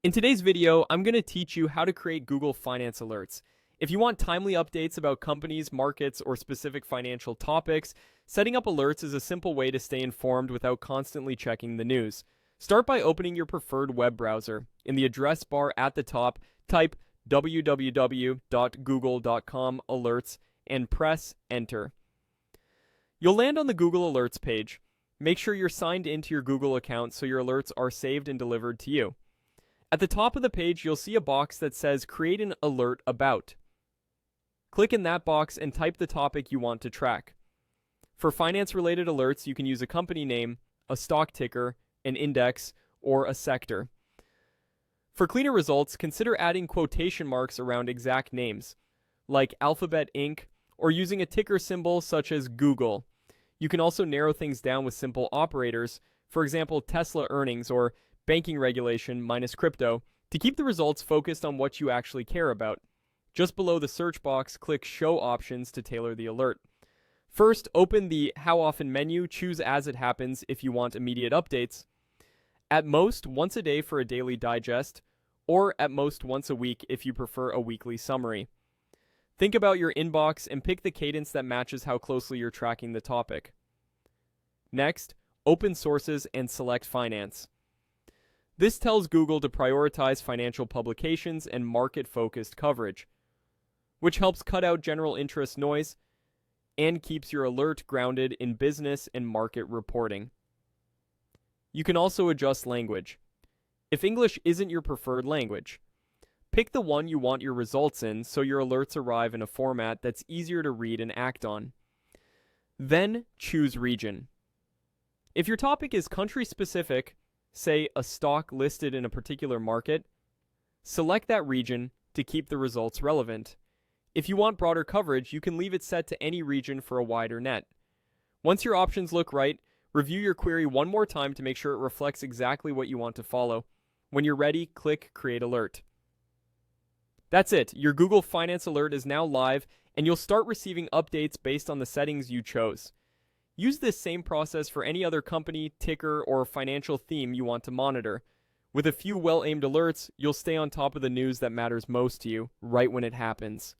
In today's video, I'm going to teach you how to create Google Finance alerts. If you want timely updates about companies, markets, or specific financial topics, setting up alerts is a simple way to stay informed without constantly checking the news. Start by opening your preferred web browser. In the address bar at the top, type www.google.com alerts and press enter. You'll land on the Google Alerts page. Make sure you're signed into your Google account so your alerts are saved and delivered to you. At the top of the page, you'll see a box that says Create an Alert About. Click in that box and type the topic you want to track. For finance-related alerts, you can use a company name, a stock ticker, an index, or a sector. For cleaner results, consider adding quotation marks around exact names, like Alphabet Inc., or using a ticker symbol such as Google. You can also narrow things down with simple operators, for example, Tesla earnings or banking regulation minus crypto, to keep the results focused on what you actually care about. Just below the search box, click Show Options to tailor the alert. First, open the How Often menu, choose As It Happens if you want immediate updates. At most, once a day for a daily digest, or at most once a week if you prefer a weekly summary. Think about your inbox and pick the cadence that matches how closely you're tracking the topic. Next, open Sources and select Finance. This tells Google to prioritize financial publications and market-focused coverage, which helps cut out general interest noise and keeps your alert grounded in business and market reporting. You can also adjust language. If English isn't your preferred language, pick the one you want your results in so your alerts arrive in a format that's easier to read and act on. Then choose region. If your topic is country-specific, say a stock listed in a particular market, select that region to keep the results relevant. If you want broader coverage, you can leave it set to any region for a wider net. Once your options look right, review your query one more time to make sure it reflects exactly what you want to follow. When you're ready, click Create Alert. That's it. Your Google Finance Alert is now live, and you'll start receiving updates based on the settings you chose. Use this same process for any other company, ticker, or financial theme you want to monitor. With a few well-aimed alerts, you'll stay on top of the news that matters most to you right when it happens.